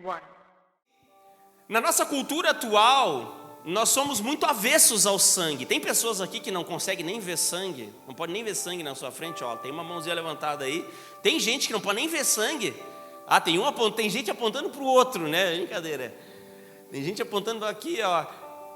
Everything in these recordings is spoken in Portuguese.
one. Na nossa cultura atual, nós somos muito avessos ao sangue. Tem pessoas aqui que não conseguem nem ver sangue, não pode nem ver sangue na sua frente, ó, tem uma mãozinha levantada aí. Tem gente que não pode nem ver sangue. Tem gente apontando para o outro, né? Brincadeira. Tem gente apontando aqui, ó.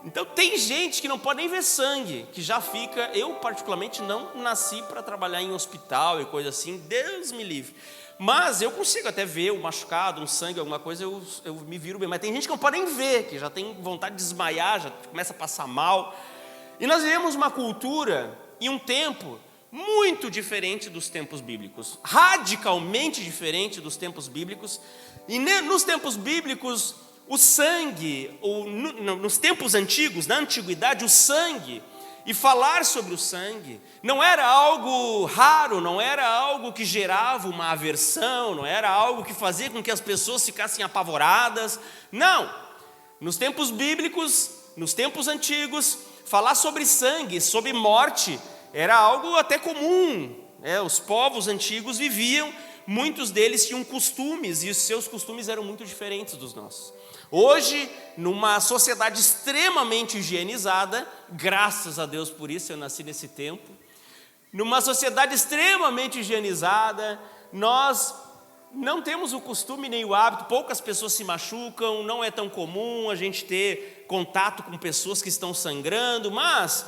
Então tem gente que não pode nem ver sangue, que já fica. Eu particularmente não nasci para trabalhar em hospital e coisa assim, Deus me livre. Mas eu consigo até ver o machucado, um sangue, alguma coisa, eu me viro bem. Mas tem gente que não pode nem ver, que já tem vontade de desmaiar, já começa a passar mal. E nós vivemos uma cultura e um tempo muito diferente dos tempos bíblicos, radicalmente diferente dos tempos bíblicos. E nos tempos bíblicos, o sangue, nos tempos antigos, na antiguidade, o sangue, e falar sobre o sangue, não era algo raro, não era algo que gerava uma aversão, não era algo que fazia com que as pessoas ficassem apavoradas. Não, nos tempos bíblicos, nos tempos antigos, falar sobre sangue, sobre morte, era algo até comum. Os povos antigos viviam, muitos deles tinham costumes, e os seus costumes eram muito diferentes dos nossos. Hoje, numa sociedade extremamente higienizada, graças a Deus por isso, eu nasci nesse tempo. Numa sociedade extremamente higienizada, nós não temos o costume nem o hábito, poucas pessoas se machucam, não é tão comum a gente ter contato com pessoas que estão sangrando, mas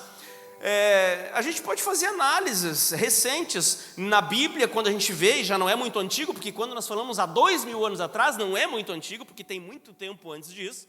a gente pode fazer análises recentes na Bíblia, quando a gente vê, e já não é muito antigo, porque quando nós falamos há 2000 anos atrás, não é muito antigo, porque tem muito tempo antes disso.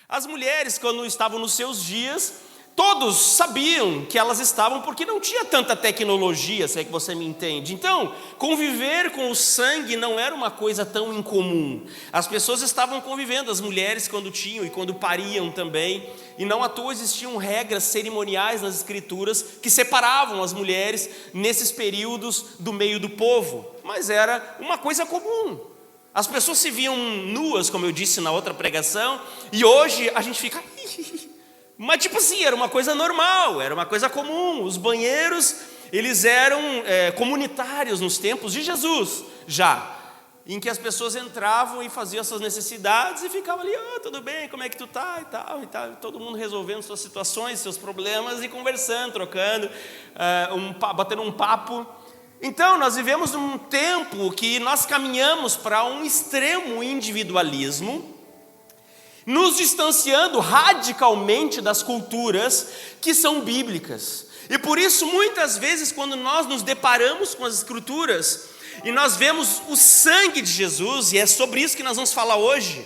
As mulheres, quando estavam nos seus dias, todos sabiam que elas estavam, porque não tinha tanta tecnologia, se é que você me entende. Então, conviver com o sangue não era uma coisa tão incomum. As pessoas estavam convivendo, as mulheres quando tinham e quando pariam também. E não à toa existiam regras cerimoniais nas escrituras que separavam as mulheres nesses períodos do meio do povo. Mas era uma coisa comum. As pessoas se viam nuas, como eu disse na outra pregação, e hoje a gente fica... Mas tipo assim, era uma coisa normal, era uma coisa comum. Os banheiros, eles eram comunitários nos tempos de Jesus, já, em que as pessoas entravam e faziam suas necessidades e ficavam ali, tudo bem, como é que tu tá, e tal, todo mundo resolvendo suas situações, seus problemas e conversando, trocando, batendo um papo. Então, nós vivemos num tempo que nós caminhamos para um extremo individualismo, nos distanciando radicalmente das culturas que são bíblicas. E por isso, muitas vezes, quando nós nos deparamos com as escrituras e nós vemos o sangue de Jesus, e é sobre isso que nós vamos falar hoje,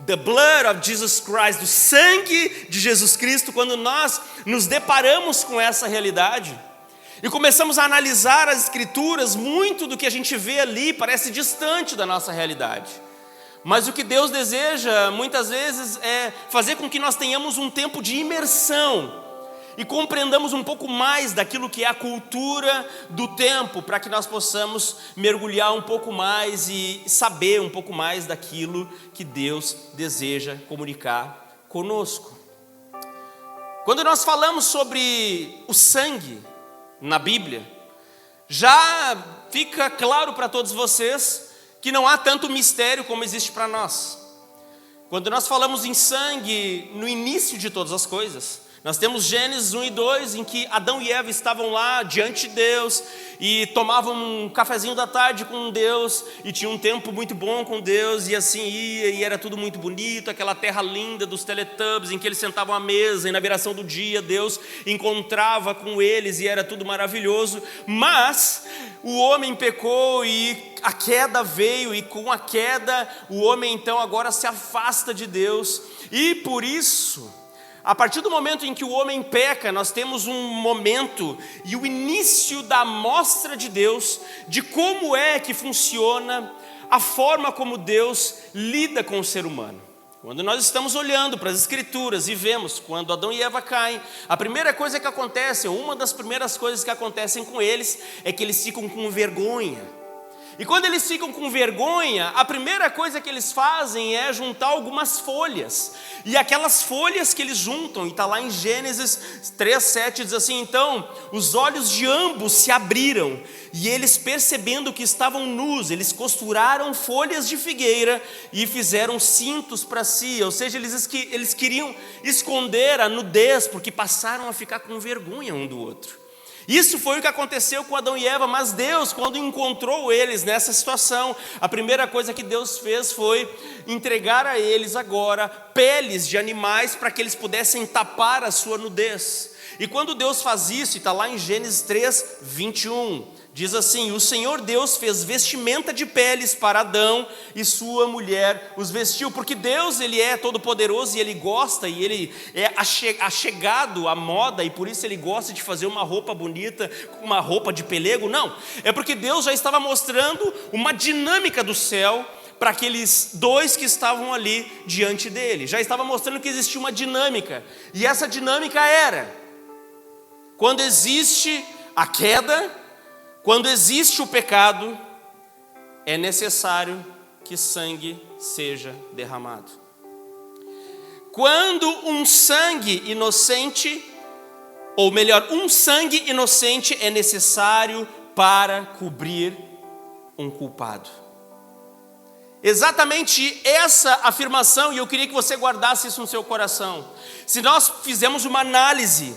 the blood of Jesus Christ, o sangue de Jesus Cristo, quando nós nos deparamos com essa realidade e começamos a analisar as escrituras, muito do que a gente vê ali parece distante da nossa realidade. Mas o que Deus deseja, muitas vezes, é fazer com que nós tenhamos um tempo de imersão e compreendamos um pouco mais daquilo que é a cultura do tempo, para que nós possamos mergulhar um pouco mais e saber um pouco mais daquilo que Deus deseja comunicar conosco. Quando nós falamos sobre o sangue na Bíblia, já fica claro para todos vocês que não há tanto mistério como existe para nós. Quando nós falamos em sangue, no início de todas as coisas, nós temos Gênesis 1 e 2, em que Adão e Eva estavam lá diante de Deus e tomavam um cafezinho da tarde com Deus e tinham um tempo muito bom com Deus, e assim ia, e era tudo muito bonito, aquela terra linda dos Teletubbies, em que eles sentavam à mesa e na viração do dia Deus encontrava com eles e era tudo maravilhoso. Mas o homem pecou e a queda veio, e com a queda o homem então agora se afasta de Deus, e por isso, a partir do momento em que o homem peca, nós temos um momento e o início da mostra de Deus, de como é que funciona a forma como Deus lida com o ser humano. Quando nós estamos olhando para as escrituras e vemos quando Adão e Eva caem, a primeira coisa que acontece, uma das primeiras coisas que acontecem com eles, é que eles ficam com vergonha. E quando eles ficam com vergonha, a primeira coisa que eles fazem é juntar algumas folhas. E aquelas folhas que eles juntam, e está lá em Gênesis 3:7, diz assim: então os olhos de ambos se abriram, e eles, percebendo que estavam nus, eles costuraram folhas de figueira e fizeram cintos para si. Ou seja, eles queriam esconder a nudez, porque passaram a ficar com vergonha um do outro. Isso foi o que aconteceu com Adão e Eva, mas Deus, quando encontrou eles nessa situação, a primeira coisa que Deus fez foi entregar a eles agora peles de animais para que eles pudessem tapar a sua nudez. E quando Deus faz isso, e está lá em Gênesis 3:21, diz assim: o Senhor Deus fez vestimenta de peles para Adão e sua mulher os vestiu, porque Deus, Ele é todo poderoso e Ele gosta, e Ele é achegado à moda, e por isso Ele gosta de fazer uma roupa bonita, uma roupa de pelego. Não, é porque Deus já estava mostrando uma dinâmica do céu para aqueles dois que estavam ali diante dele. Já estava mostrando que existia uma dinâmica, e essa dinâmica era: quando existe a queda, quando existe o pecado, é necessário que sangue seja derramado. Quando um sangue inocente, ou melhor, um sangue inocente é necessário para cobrir um culpado. Exatamente essa afirmação, e eu queria que você guardasse isso no seu coração. Se nós fizermos uma análise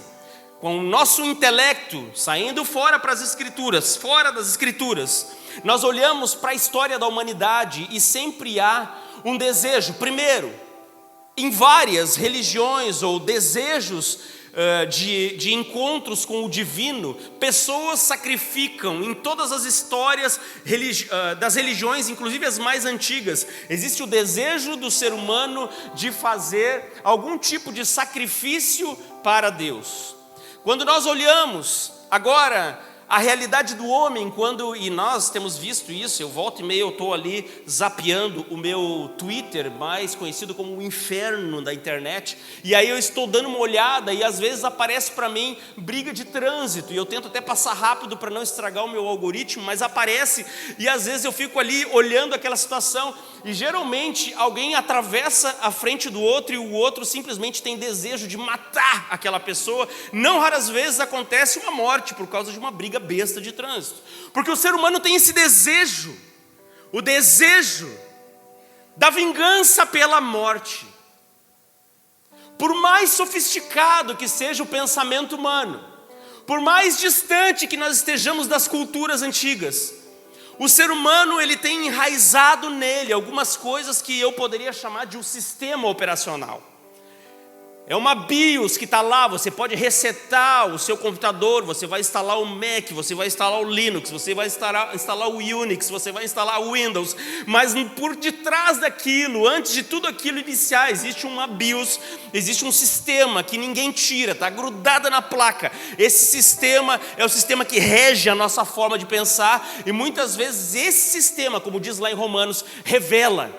com o nosso intelecto, saindo fora para as Escrituras, fora das Escrituras, nós olhamos para a história da humanidade e sempre há um desejo. Primeiro, em várias religiões ou desejos de encontros com o divino, pessoas sacrificam em todas as histórias das religiões, inclusive as mais antigas. Existe o desejo do ser humano de fazer algum tipo de sacrifício para Deus. Quando nós olhamos agora a realidade do homem, e nós temos visto isso, eu volto e meia eu estou ali zapeando o meu Twitter, mais conhecido como o inferno da internet, e aí eu estou dando uma olhada e às vezes aparece para mim briga de trânsito, e eu tento até passar rápido para não estragar o meu algoritmo, mas aparece, e às vezes eu fico ali olhando aquela situação, e geralmente alguém atravessa a frente do outro e o outro simplesmente tem desejo de matar aquela pessoa. Não raras vezes acontece uma morte por causa de uma briga besta de trânsito, porque o ser humano tem esse desejo, o desejo da vingança pela morte. Por mais sofisticado que seja o pensamento humano, por mais distante que nós estejamos das culturas antigas, o ser humano, ele tem enraizado nele algumas coisas que eu poderia chamar de um sistema operacional. É uma BIOS que está lá, você pode resetar o seu computador, você vai instalar o Mac, você vai instalar o Linux, você vai instalar o Unix, você vai instalar o Windows, mas por detrás daquilo, antes de tudo aquilo iniciar, existe uma BIOS, existe um sistema que ninguém tira, está grudada na placa. Esse sistema é o sistema que rege a nossa forma de pensar, e muitas vezes esse sistema, como diz lá em Romanos, revela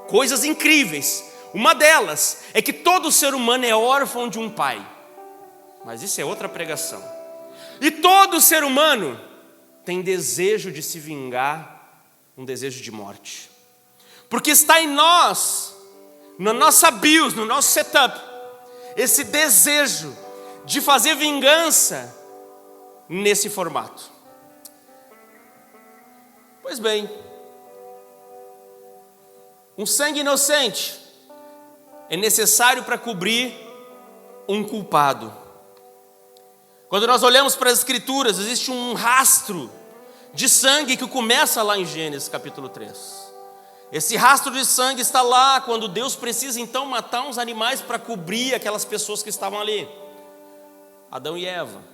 coisas incríveis. Uma delas é que todo ser humano é órfão de um pai, mas isso é outra pregação. E todo ser humano tem desejo de se vingar, um desejo de morte, porque está em nós, na nossa BIOS, no nosso setup, esse desejo de fazer vingança nesse formato. Pois bem, um sangue inocente é necessário para cobrir um culpado. Quando nós olhamos para as Escrituras, existe um rastro de sangue que começa lá em Gênesis capítulo 3. Esse rastro de sangue está lá quando Deus precisa então matar uns animais para cobrir aquelas pessoas que estavam ali, Adão e Eva.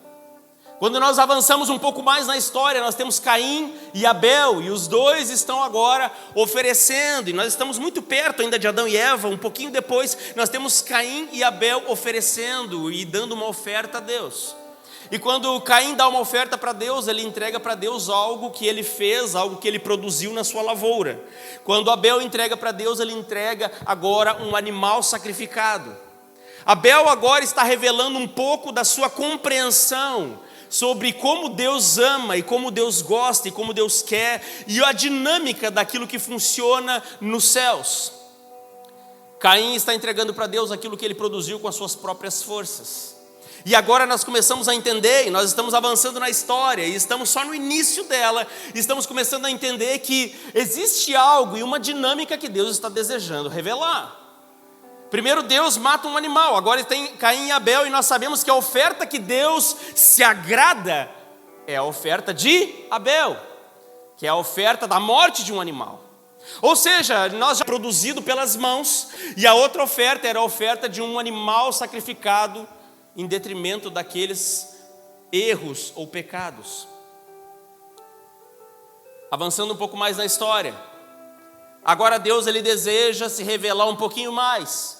Quando nós avançamos um pouco mais na história, nós temos Caim e Abel, e os dois estão agora oferecendo, e nós estamos muito perto ainda de Adão e Eva. Um pouquinho depois nós temos Caim e Abel oferecendo e dando uma oferta a Deus. E quando Caim dá uma oferta para Deus, ele entrega para Deus algo que ele fez, algo que ele produziu na sua lavoura. Quando Abel entrega para Deus, ele entrega agora um animal sacrificado. Abel agora está revelando um pouco da sua compreensão sobre como Deus ama e como Deus gosta e como Deus quer e a dinâmica daquilo que funciona nos céus. Caim está entregando para Deus aquilo que ele produziu com as suas próprias forças. E agora nós começamos a entender, e nós estamos avançando na história, e estamos só no início dela, e estamos começando a entender que existe algo e uma dinâmica que Deus está desejando revelar. Primeiro Deus mata um animal, agora tem Caim e Abel, e nós sabemos que a oferta que Deus se agrada é a oferta de Abel, que é a oferta da morte de um animal. Ou seja, nós já produzido pelas mãos, e a outra oferta era a oferta de um animal sacrificado em detrimento daqueles erros ou pecados. Avançando um pouco mais na história, agora Deus ele deseja se revelar um pouquinho mais,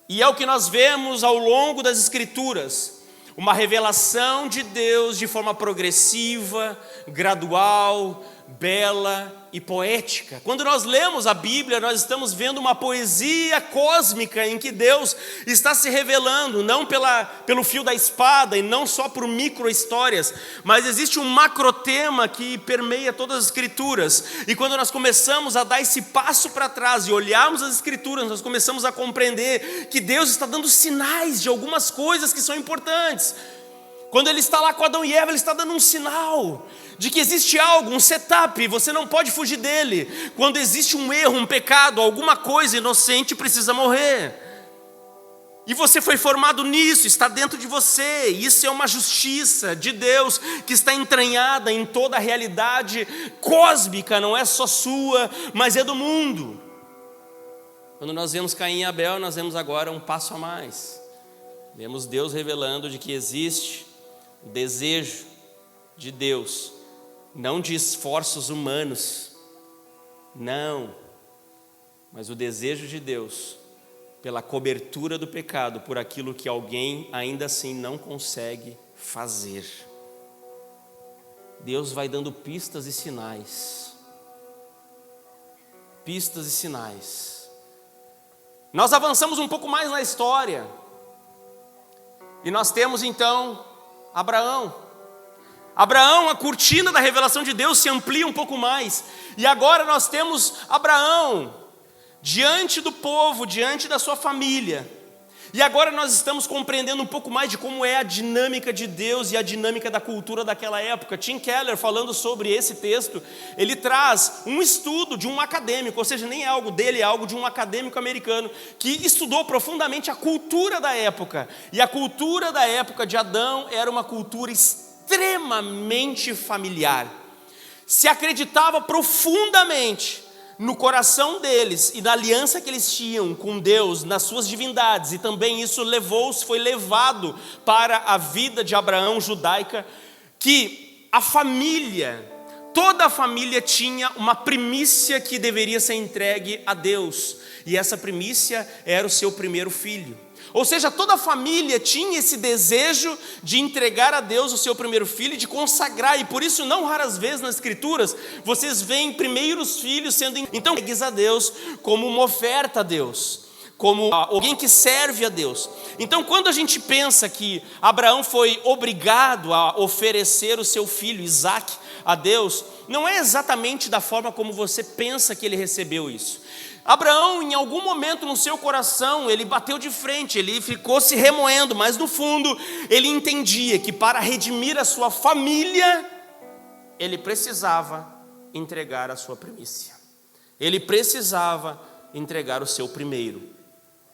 e é o que nós vemos ao longo das Escrituras, uma revelação de Deus de forma progressiva, gradual, bela e poética. Quando nós lemos a Bíblia, nós estamos vendo uma poesia cósmica em que Deus está se revelando, não pelo fio da espada e não só por micro-histórias, mas existe um macrotema que permeia todas as Escrituras. E quando nós começamos a dar esse passo para trás e olharmos as Escrituras, nós começamos a compreender que Deus está dando sinais de algumas coisas que são importantes. Quando Ele está lá com Adão e Eva, Ele está dando um sinal de que existe algo, um setup, você não pode fugir dele. Quando existe um erro, um pecado, alguma coisa inocente precisa morrer. E você foi formado nisso, está dentro de você. Isso é uma justiça de Deus que está entranhada em toda a realidade cósmica, não é só sua, mas é do mundo. Quando nós vemos Caim e Abel, nós vemos agora um passo a mais. Vemos Deus revelando de que existe o desejo de Deus, não de esforços humanos, não, mas o desejo de Deus pela cobertura do pecado, por aquilo que alguém ainda assim não consegue fazer. Deus vai dando pistas e sinais. Pistas e sinais. Nós avançamos um pouco mais na história, e nós temos então Abraão, a cortina da revelação de Deus se amplia um pouco mais, e agora nós temos Abraão diante do povo, diante da sua família, e agora nós estamos compreendendo um pouco mais de como é a dinâmica de Deus e a dinâmica da cultura daquela época. Tim Keller, falando sobre esse texto, ele traz um estudo de um acadêmico, ou seja, nem é algo dele, é algo de um acadêmico americano, que estudou profundamente a cultura da época, e a cultura da época de Adão era uma cultura extremamente familiar. Se acreditava profundamente no coração deles e na aliança que eles tinham com Deus, nas suas divindades, e também isso foi levado para a vida de Abraão judaica, que a família, toda a família tinha uma primícia que deveria ser entregue a Deus, e essa primícia era o seu primeiro filho. Ou seja, toda a família tinha esse desejo de entregar a Deus o seu primeiro filho, de consagrar, e por isso não raras vezes nas Escrituras, vocês veem primeiros filhos sendo entregues a Deus como uma oferta a Deus, como alguém que serve a Deus. Então quando a gente pensa que Abraão foi obrigado a oferecer o seu filho Isaque a Deus, não é exatamente da forma como você pensa que ele recebeu isso. Abraão, em algum momento no seu coração, ele bateu de frente, ele ficou se remoendo, mas no fundo, ele entendia que para redimir a sua família, ele precisava entregar a sua primícia. Ele precisava entregar o seu primeiro.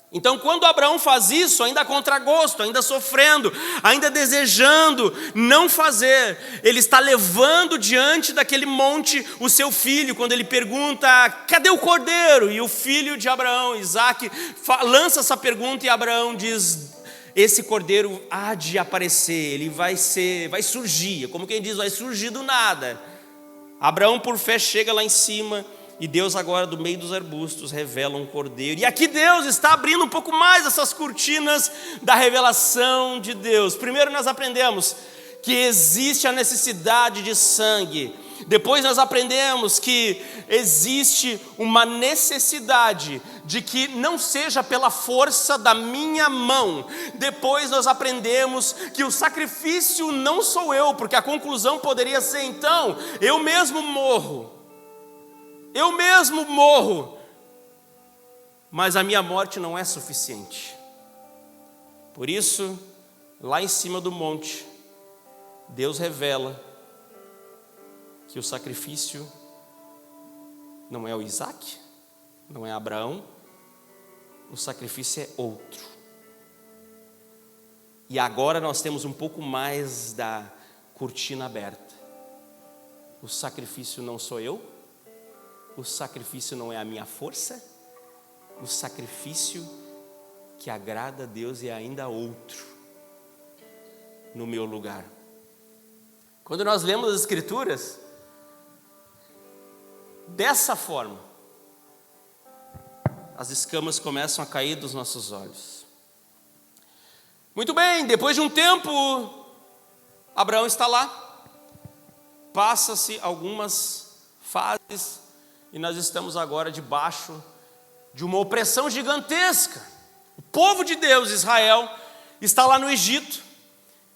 Então quando Abraão faz isso, ainda a contragosto, ainda sofrendo, ainda desejando não fazer, ele está levando diante daquele monte o seu filho, quando ele pergunta, cadê o cordeiro? E o filho de Abraão, Isaque, lança essa pergunta, e Abraão diz, esse cordeiro há de aparecer, ele vai surgir, como quem diz, vai surgir do nada. Abraão por fé chega lá em cima, e Deus agora do meio dos arbustos revela um cordeiro. E aqui Deus está abrindo um pouco mais essas cortinas da revelação de Deus. Primeiro nós aprendemos que existe a necessidade de sangue. Depois nós aprendemos que existe uma necessidade de que não seja pela força da minha mão. Depois nós aprendemos que o sacrifício não sou eu, porque a conclusão poderia ser então, eu mesmo morro, mas a minha morte não é suficiente. Por isso, lá em cima do monte, Deus revela que o sacrifício não é o Isaac, não é Abraão, o sacrifício é outro. E agora nós temos um pouco mais da cortina aberta. O sacrifício não sou eu, o sacrifício não é a minha força, o sacrifício que agrada a Deus é ainda outro no meu lugar. Quando nós lemos as Escrituras dessa forma, as escamas começam a cair dos nossos olhos. Muito bem, depois de um tempo, Abraão está lá, passa-se algumas fases e nós estamos agora debaixo de uma opressão gigantesca. O povo de Deus, Israel, está lá no Egito,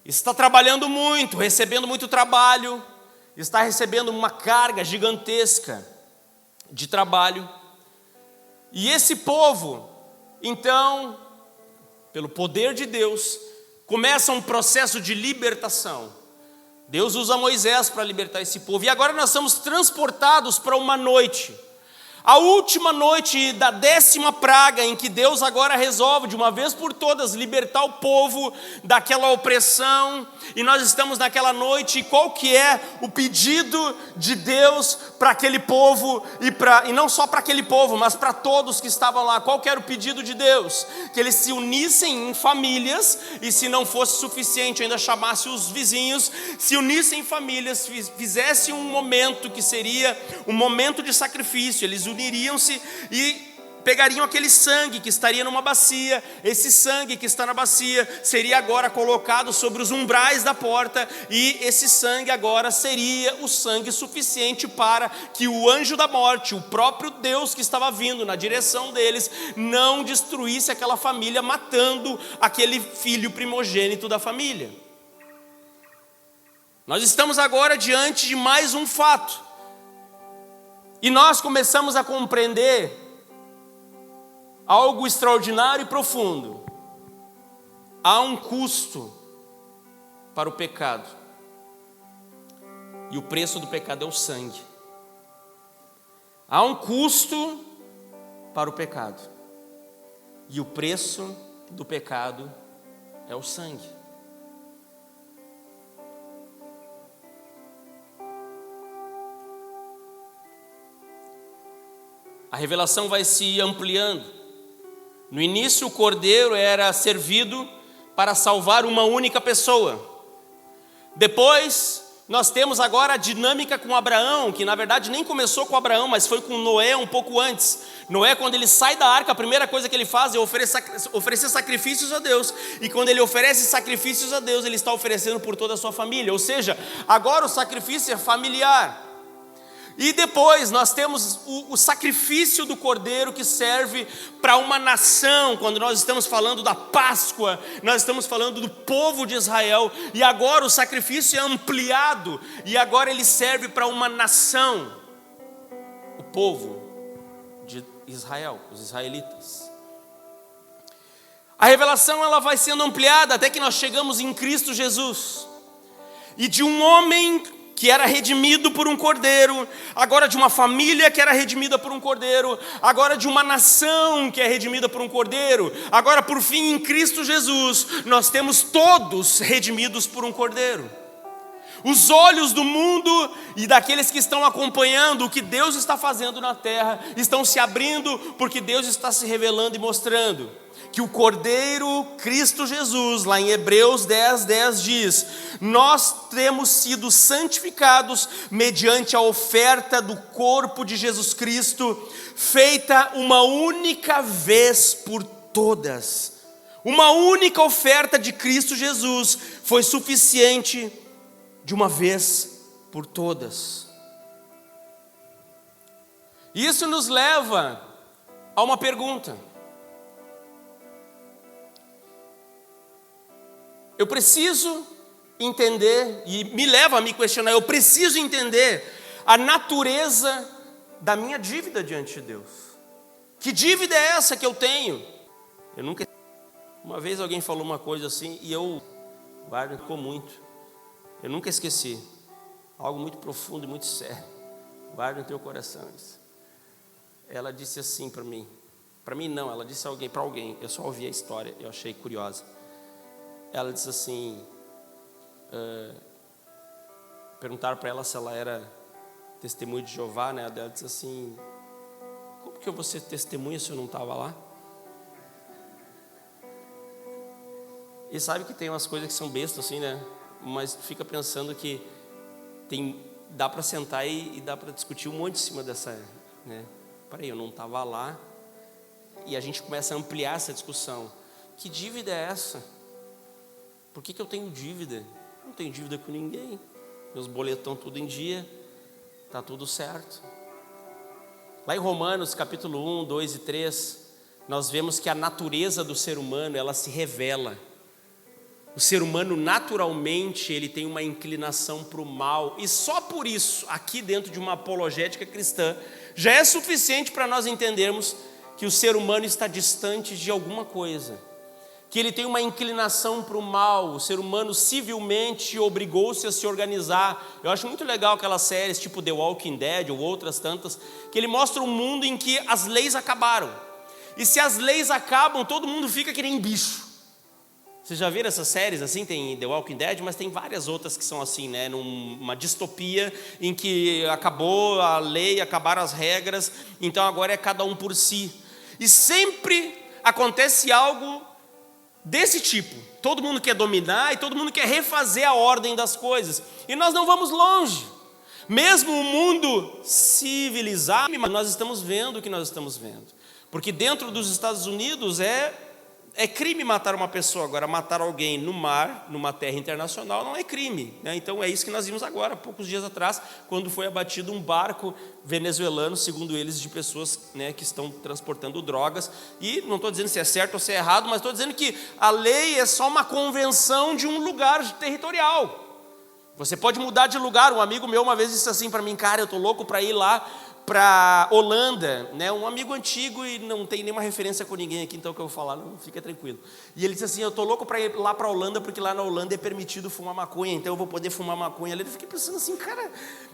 está trabalhando muito, recebendo muito trabalho, está recebendo uma carga gigantesca de trabalho. E esse povo, então, pelo poder de Deus, começa um processo de libertação. Deus usa Moisés para libertar esse povo. E agora nós somos transportados para uma noite, a última noite da 10ª praga, em que Deus agora resolve de uma vez por todas libertar o povo daquela opressão. E nós estamos naquela noite, e qual que é o pedido de Deus para aquele povo, e não só para aquele povo, mas para todos que estavam lá? Qual que era o pedido de Deus? Que eles se unissem em famílias, e se não fosse suficiente, ainda chamasse os vizinhos, se unissem em famílias, fizessem um momento que seria um momento de sacrifício. Eles uniriam-se e pegariam aquele sangue que estaria numa bacia. Esse sangue que está na bacia seria agora colocado sobre os umbrais da porta, e esse sangue agora seria o sangue suficiente para que o anjo da morte, o próprio Deus que estava vindo na direção deles, não destruísse aquela família, matando aquele filho primogênito da família. Nós estamos agora diante de mais um fato, e nós começamos a compreender algo extraordinário e profundo. Há um custo para o pecado, e o preço do pecado é o sangue. Há um custo para o pecado, e o preço do pecado é o sangue. A revelação vai se ampliando. No início, o cordeiro era servido para salvar uma única pessoa. Depois, nós temos agora a dinâmica com Abraão, que na verdade nem começou com Abraão, mas foi com Noé um pouco antes. Noé, quando ele sai da arca, a primeira coisa que ele faz é oferecer sacrifícios a Deus. E quando ele oferece sacrifícios a Deus, ele está oferecendo por toda a sua família. Ou seja, agora o sacrifício é familiar. E depois nós temos o sacrifício do cordeiro, que serve para uma nação. Quando nós estamos falando da Páscoa, nós estamos falando do povo de Israel. E agora o sacrifício é ampliado, e agora ele serve para uma nação, o povo de Israel, os israelitas. A revelação ela vai sendo ampliada até que nós chegamos em Cristo Jesus. E de um homem que era redimido por um cordeiro, agora de uma família que era redimida por um cordeiro, agora de uma nação que é redimida por um cordeiro, agora por fim em Cristo Jesus, nós temos todos redimidos por um cordeiro. Os olhos do mundo e daqueles que estão acompanhando o que Deus está fazendo na terra estão se abrindo, porque Deus está se revelando e mostrando que o Cordeiro Cristo Jesus, lá em Hebreus 10:10 diz: nós temos sido santificados mediante a oferta do corpo de Jesus Cristo, feita uma única vez por todas. Uma única oferta de Cristo Jesus foi suficiente de uma vez por todas. E isso nos leva a uma pergunta. Eu preciso entender, e me leva a me questionar, eu preciso entender a natureza da minha dívida diante de Deus. Que dívida é essa que eu tenho? Eu nunca... Uma vez alguém falou uma coisa assim, e eu guardo muito. Eu nunca esqueci. Algo muito profundo e muito sério. Guarda no teu coração isso. Ela disse assim para mim não, ela disse para alguém, eu só ouvi a história, eu achei curiosa. Ela disse assim, perguntaram para ela se ela era testemunha de Jeová, né? Ela disse assim, como que eu vou ser testemunha se eu não estava lá? E sabe que tem umas coisas que são bestas assim, né? Mas tu fica pensando que dá para sentar e dá para discutir um monte em cima dessa, né? Peraí, eu não estava lá. E a gente começa a ampliar essa discussão. Que dívida é essa? Por que eu tenho dívida? Eu não tenho dívida com ninguém. Meus boletos estão tudo em dia. Está tudo certo. Lá em Romanos capítulo 1, 2 e 3, nós vemos que a natureza do ser humano, ela se revela. O ser humano naturalmente ele tem uma inclinação para o mal, e só por isso, aqui dentro de uma apologética cristã, já é suficiente para nós entendermos que o ser humano está distante de alguma coisa, que ele tem uma inclinação para o mal. O ser humano civilmente obrigou-se a se organizar. Eu acho muito legal aquelas séries tipo The Walking Dead ou outras tantas, que ele mostra um mundo em que as leis acabaram, e se as leis acabam, todo mundo fica que nem bicho. Vocês já viram essas séries assim? Tem The Walking Dead, mas tem várias outras que são assim, né? Numa distopia em que acabou a lei, acabaram as regras, então agora é cada um por si. E sempre acontece algo desse tipo. Todo mundo quer dominar e todo mundo quer refazer a ordem das coisas. E nós não vamos longe. Mesmo o mundo civilizado, nós estamos vendo o que nós estamos vendo. Porque dentro dos Estados Unidos é crime matar uma pessoa. Agora, matar alguém no mar, numa terra internacional, não é crime, né? Então é isso que nós vimos agora, poucos dias atrás, quando foi abatido um barco venezuelano, segundo eles, de pessoas, né, que estão transportando drogas. E não estou dizendo se é certo ou se é errado, mas estou dizendo que a lei é só uma convenção de um lugar territorial. Você pode mudar de lugar. Um amigo meu uma vez disse assim para mim, cara, eu estou louco para ir lá para Holanda, né? Um amigo antigo e não tem nenhuma referência com ninguém aqui, então o que eu vou falar, não fica tranquilo. E ele disse assim, eu estou louco para ir lá para Holanda, porque lá na Holanda é permitido fumar maconha, então eu vou poder fumar maconha. Eu fiquei pensando assim, cara,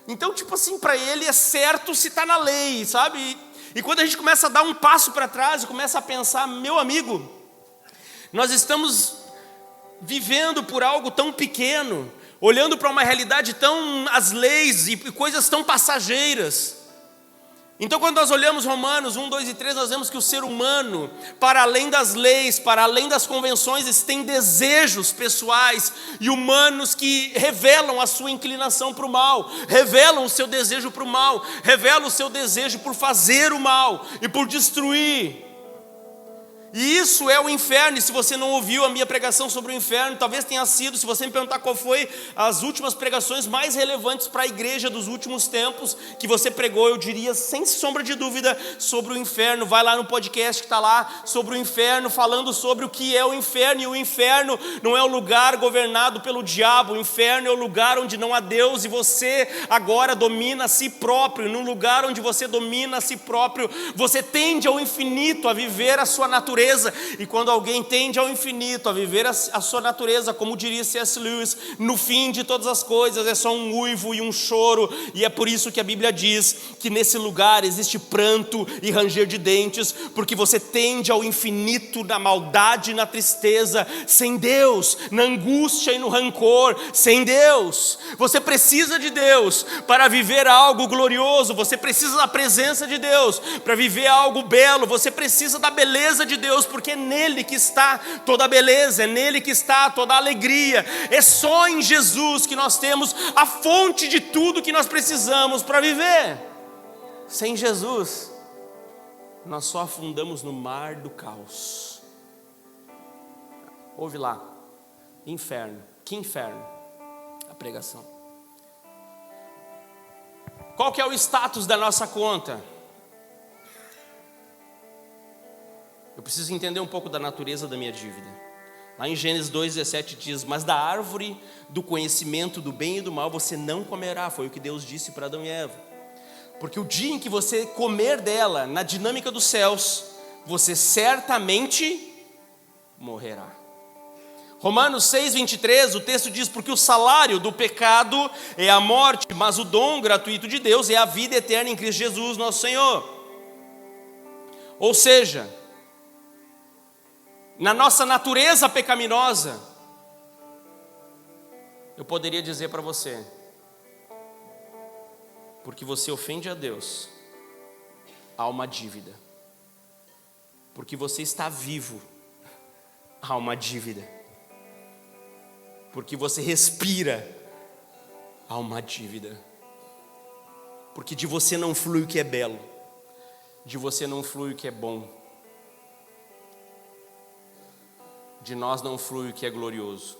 então tipo assim, para ele é certo se está na lei, sabe? E quando a gente começa a dar um passo para trás e começa a pensar, meu amigo, nós estamos vivendo por algo tão pequeno, olhando para uma realidade tão, as leis e coisas tão passageiras. Então quando nós olhamos Romanos 1, 2 e 3, nós vemos que o ser humano, para além das leis, para além das convenções, eles têm desejos pessoais e humanos que revelam a sua inclinação para o mal, revelam o seu desejo para o mal, revelam o seu desejo por fazer o mal e por destruir. E isso é o inferno. E se você não ouviu a minha pregação sobre o inferno, talvez tenha sido, se você me perguntar qual foi as últimas pregações mais relevantes para a igreja dos últimos tempos que você pregou, eu diria sem sombra de dúvida sobre o inferno. Vai lá no podcast que está lá sobre o inferno, falando sobre o que é o inferno. E o inferno não é o lugar governado pelo diabo, o inferno é o lugar onde não há Deus, e você agora domina a si próprio. Num lugar onde você domina a si próprio, você tende ao infinito, a viver a sua natureza. E quando alguém tende ao infinito, a viver a sua natureza, como diria C.S. Lewis, no fim de todas as coisas é só um uivo e um choro. E é por isso que a Bíblia diz que nesse lugar existe pranto e ranger de dentes, porque você tende ao infinito na maldade e na tristeza, sem Deus, na angústia e no rancor, sem Deus. Você precisa de Deus para viver algo glorioso, você precisa da presença de Deus para viver algo belo, você precisa da beleza de Deus, porque é nele que está toda a beleza, é nele que está toda a alegria. É só em Jesus que nós temos a fonte de tudo que nós precisamos para viver. Sem Jesus, nós só afundamos no mar do caos. Ouve lá, inferno. Que inferno? A pregação. Qual que é o status da nossa conta? Eu preciso entender um pouco da natureza da minha dívida. Lá em Gênesis 2,17 diz: mas da árvore do conhecimento do bem e do mal você não comerá. Foi o que Deus disse para Adão e Eva. Porque o dia em que você comer dela, na dinâmica dos céus, você certamente morrerá. Romanos 6,23, o texto diz: porque o salário do pecado é a morte, mas o dom gratuito de Deus é a vida eterna em Cristo Jesus, nosso Senhor. Ou seja, na nossa natureza pecaminosa, eu poderia dizer para você: porque você ofende a Deus, há uma dívida. Porque você está vivo, há uma dívida. Porque você respira, há uma dívida. Porque de você não flui o que é belo, de você não flui o que é bom, de nós não flui o que é glorioso.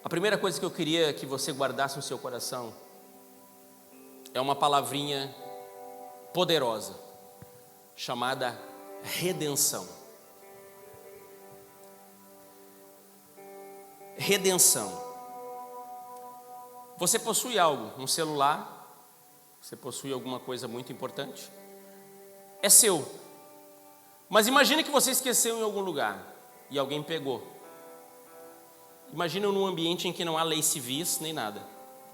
A primeira coisa que eu queria que você guardasse no seu coração é uma palavrinha poderosa, chamada redenção. Redenção. Você possui algo, um celular, você possui alguma coisa muito importante, é seu. Mas imagine que você esqueceu em algum lugar e alguém pegou. Imagina num ambiente em que não há leis civis nem nada.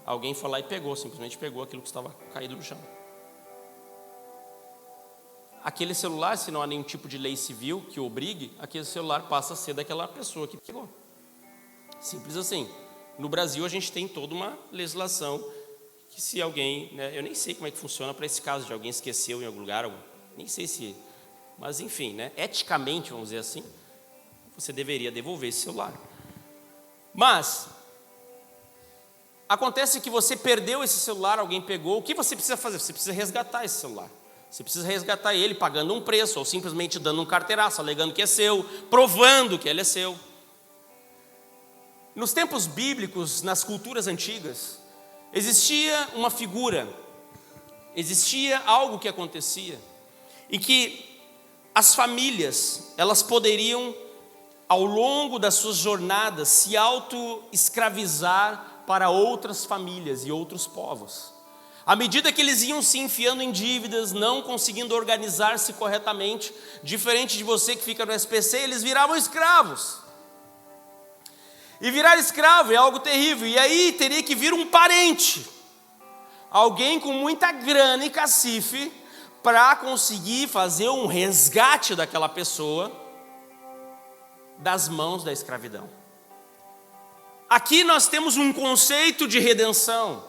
Alguém foi lá e pegou, simplesmente pegou aquilo que estava caído no chão. Aquele celular, se não há nenhum tipo de lei civil que obrigue, aquele celular passa a ser daquela pessoa que pegou. Simples assim. No Brasil a gente tem toda uma legislação que se alguém, né, eu nem sei como é que funciona para esse caso de alguém esqueceu em algum lugar, nem sei se, mas enfim, né, eticamente, vamos dizer assim, você deveria devolver esse celular. Mas acontece que você perdeu esse celular, alguém pegou, o que você precisa fazer? Você precisa resgatar esse celular. Você precisa resgatar ele pagando um preço, ou simplesmente dando um carteiraço, alegando que é seu, provando que ele é seu. Nos tempos bíblicos, nas culturas antigas, existia uma figura, existia algo que acontecia, e que as famílias, elas poderiam, ao longo das suas jornadas, se auto-escravizar para outras famílias e outros povos. À medida que eles iam se enfiando em dívidas, não conseguindo organizar-se corretamente, diferente de você que fica no SPC, eles viravam escravos. E virar escravo é algo terrível. E aí teria que vir um parente, alguém com muita grana e cacife, para conseguir fazer um resgate daquela pessoa das mãos da escravidão. Aqui nós temos um conceito de redenção.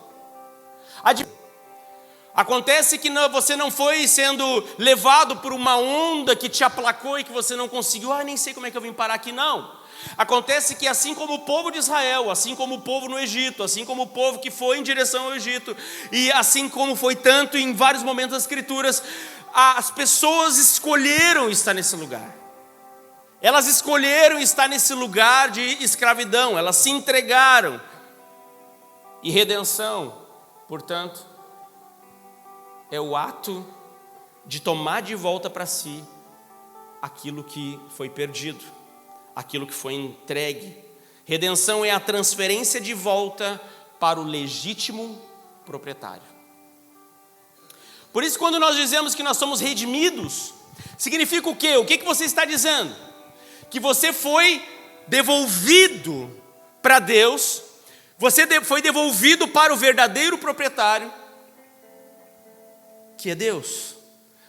Acontece que você não foi sendo levado por uma onda que te aplacou e que você não conseguiu, nem sei como é que eu vim parar aqui, não. Acontece que assim como o povo de Israel, assim como o povo no Egito, assim como o povo que foi em direção ao Egito, e assim como foi tanto em vários momentos das Escrituras, as pessoas escolheram estar nesse lugar. Elas escolheram estar nesse lugar de escravidão, elas se entregaram. E redenção, portanto, é o ato de tomar de volta para si aquilo que foi perdido, aquilo que foi entregue. Redenção é a transferência de volta para o legítimo proprietário. Por isso, quando nós dizemos que nós somos redimidos, significa o quê? O que você está dizendo? Que você foi devolvido para Deus, você foi devolvido para o verdadeiro proprietário, que é Deus.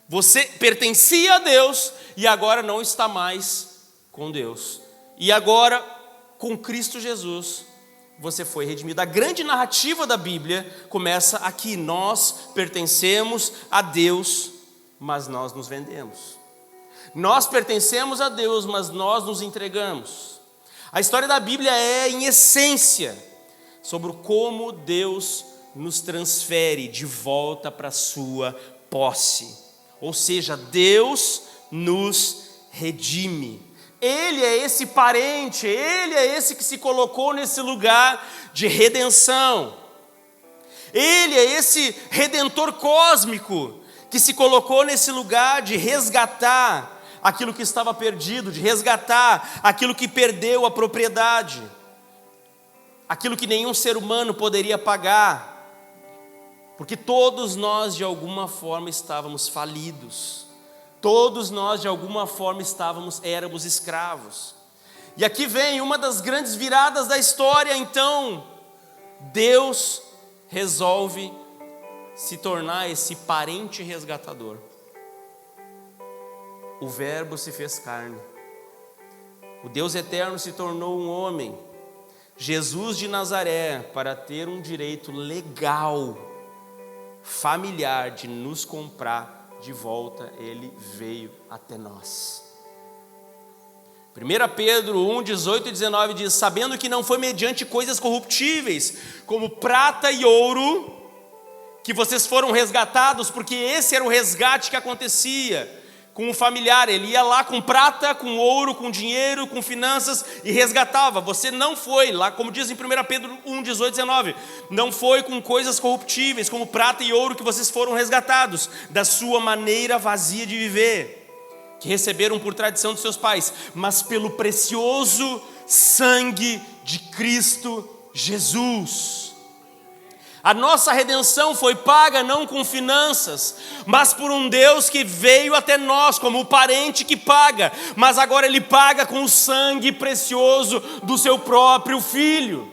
Você pertencia a Deus e agora não está mais com Deus. E agora, com Cristo Jesus, você foi redimido. A grande narrativa da Bíblia começa aqui. Nós pertencemos a Deus, mas nós nos vendemos. Nós pertencemos a Deus, mas nós nos entregamos. A história da Bíblia é, em essência, sobre como Deus nos transfere de volta para a sua posse. Ou seja, Deus nos redime. Ele é esse parente, Ele é esse que se colocou nesse lugar de redenção. Ele é esse redentor cósmico que se colocou nesse lugar de resgatar aquilo que estava perdido, de resgatar aquilo que perdeu a propriedade, aquilo que nenhum ser humano poderia pagar, porque todos nós de alguma forma estávamos falidos, todos nós de alguma forma éramos escravos. E aqui vem uma das grandes viradas da história. Então Deus resolve se tornar esse parente resgatador. O Verbo se fez carne, o Deus eterno se tornou um homem, Jesus de Nazaré, para ter um direito legal, familiar, de nos comprar de volta. Ele veio até nós. 1 Pedro 1, 18 e 19 diz: sabendo que não foi mediante coisas corruptíveis, como prata e ouro, que vocês foram resgatados, porque esse era o resgate que acontecia com o familiar. Ele ia lá com prata, com ouro, com dinheiro, com finanças e resgatava. Você não foi lá, como diz em 1 Pedro 1, 18 e 19, não foi com coisas corruptíveis, como prata e ouro, que vocês foram resgatados da sua maneira vazia de viver, que receberam por tradição dos seus pais, mas pelo precioso sangue de Cristo Jesus. A nossa redenção foi paga não com finanças, mas por um Deus que veio até nós como o parente que paga, mas agora Ele paga com o sangue precioso do seu próprio Filho,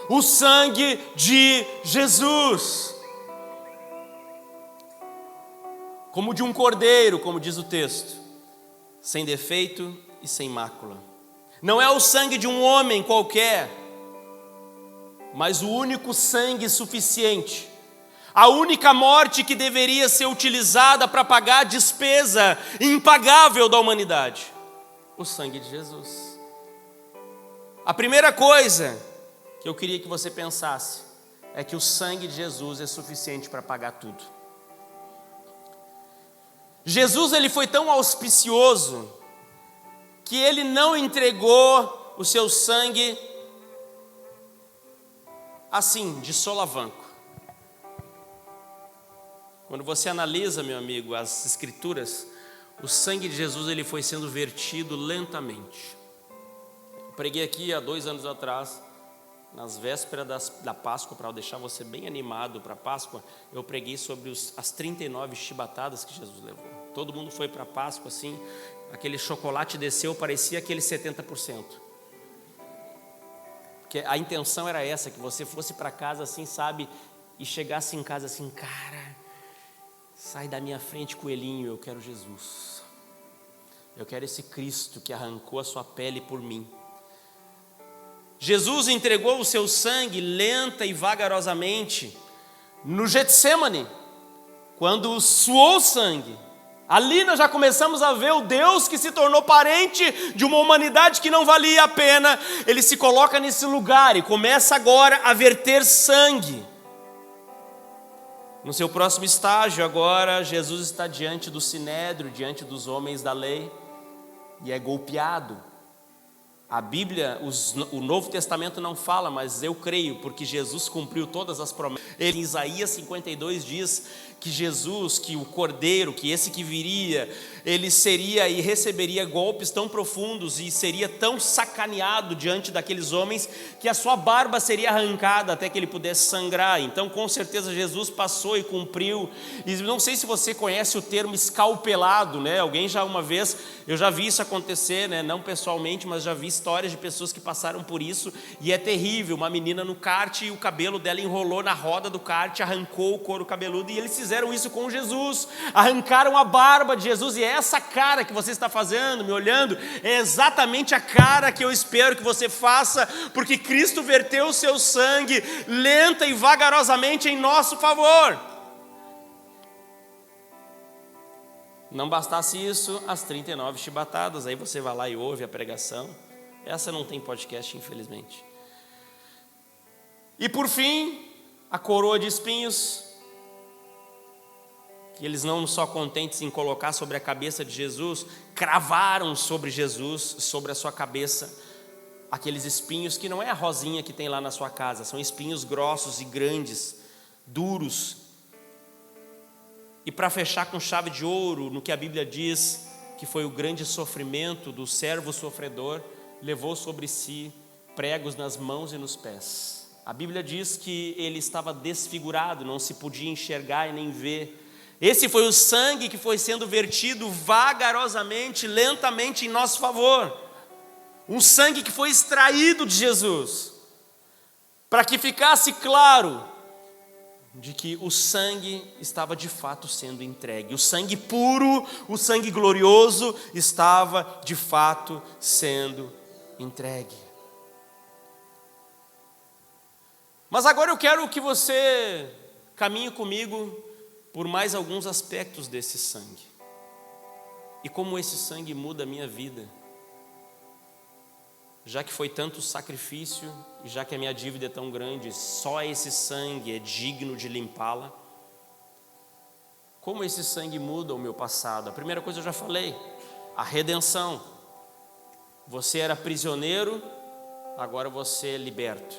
o sangue de Jesus, como de um cordeiro, como diz o texto, sem defeito e sem mácula. Não é o sangue de um homem qualquer, mas o único sangue suficiente, a única morte que deveria ser utilizada para pagar a despesa impagável da humanidade: o sangue de Jesus. A primeira coisa que eu queria que você pensasse é que o sangue de Jesus é suficiente para pagar tudo. Jesus, ele foi tão auspicioso que ele não entregou o seu sangue assim, de solavanco. Quando você analisa, meu amigo, as escrituras, o sangue de Jesus, ele foi sendo vertido lentamente. Eu preguei aqui há 2 anos atrás, nas vésperas da Páscoa, para deixar você bem animado para a Páscoa, eu preguei sobre as 39 chibatadas que Jesus levou. Todo mundo foi para a Páscoa assim, aquele chocolate desceu, parecia aquele 70%. Porque a intenção era essa, que você fosse para casa assim, sabe, e chegasse em casa assim: cara, sai da minha frente, coelhinho, eu quero Jesus. Eu quero esse Cristo que arrancou a sua pele por mim. Jesus entregou o seu sangue lenta e vagarosamente no Getsêmani, quando suou sangue. Ali nós já começamos a ver o Deus que se tornou parente de uma humanidade que não valia a pena. Ele se coloca nesse lugar e começa agora a verter sangue. No seu próximo estágio agora, Jesus está diante do sinédrio, diante dos homens da lei, e é golpeado. A Bíblia, o Novo Testamento não fala, mas eu creio, porque Jesus cumpriu todas as promessas. Em Isaías 52 diz que Jesus, que o Cordeiro, que esse que viria, ele seria e receberia golpes tão profundos e seria tão sacaneado diante daqueles homens que a sua barba seria arrancada até que ele pudesse sangrar. Então, com certeza, Jesus passou e cumpriu. E não sei se você conhece o termo escalpelado, né? Alguém já uma vez, eu já vi isso acontecer, né? Não pessoalmente, mas já vi histórias de pessoas que passaram por isso, e é terrível. Uma menina no kart e o cabelo dela enrolou na roda do kart, arrancou o couro cabeludo, e eles fizeram isso com Jesus, arrancaram a barba de Jesus. E essa cara que você está fazendo, me olhando, é exatamente a cara que eu espero que você faça, porque Cristo verteu o seu sangue lenta e vagarosamente em nosso favor. Não bastasse isso, as 39 chibatadas, aí você vai lá e ouve a pregação. Essa não tem podcast, infelizmente. E por fim, a coroa de espinhos, que eles não só contentes em colocar sobre a cabeça de Jesus, cravaram sobre Jesus, sobre a sua cabeça, aqueles espinhos que não é a rosinha que tem lá na sua casa, são espinhos grossos e grandes, duros. E para fechar com chave de ouro, no que a Bíblia diz que foi o grande sofrimento do servo sofredor, levou sobre si pregos nas mãos e nos pés. A Bíblia diz que ele estava desfigurado, não se podia enxergar e nem ver. Esse foi o sangue que foi sendo vertido vagarosamente, lentamente em nosso favor. Um sangue que foi extraído de Jesus, para que ficasse claro de que o sangue estava de fato sendo entregue. O sangue puro, o sangue glorioso estava de fato sendo entregue. Mas agora eu quero que você caminhe comigo por mais alguns aspectos desse sangue. E como esse sangue muda a minha vida. Já que foi tanto sacrifício, e já que a minha dívida é tão grande, só esse sangue é digno de limpá-la. Como esse sangue muda o meu passado? A primeira coisa eu já falei, a redenção. Você era prisioneiro, agora você é liberto.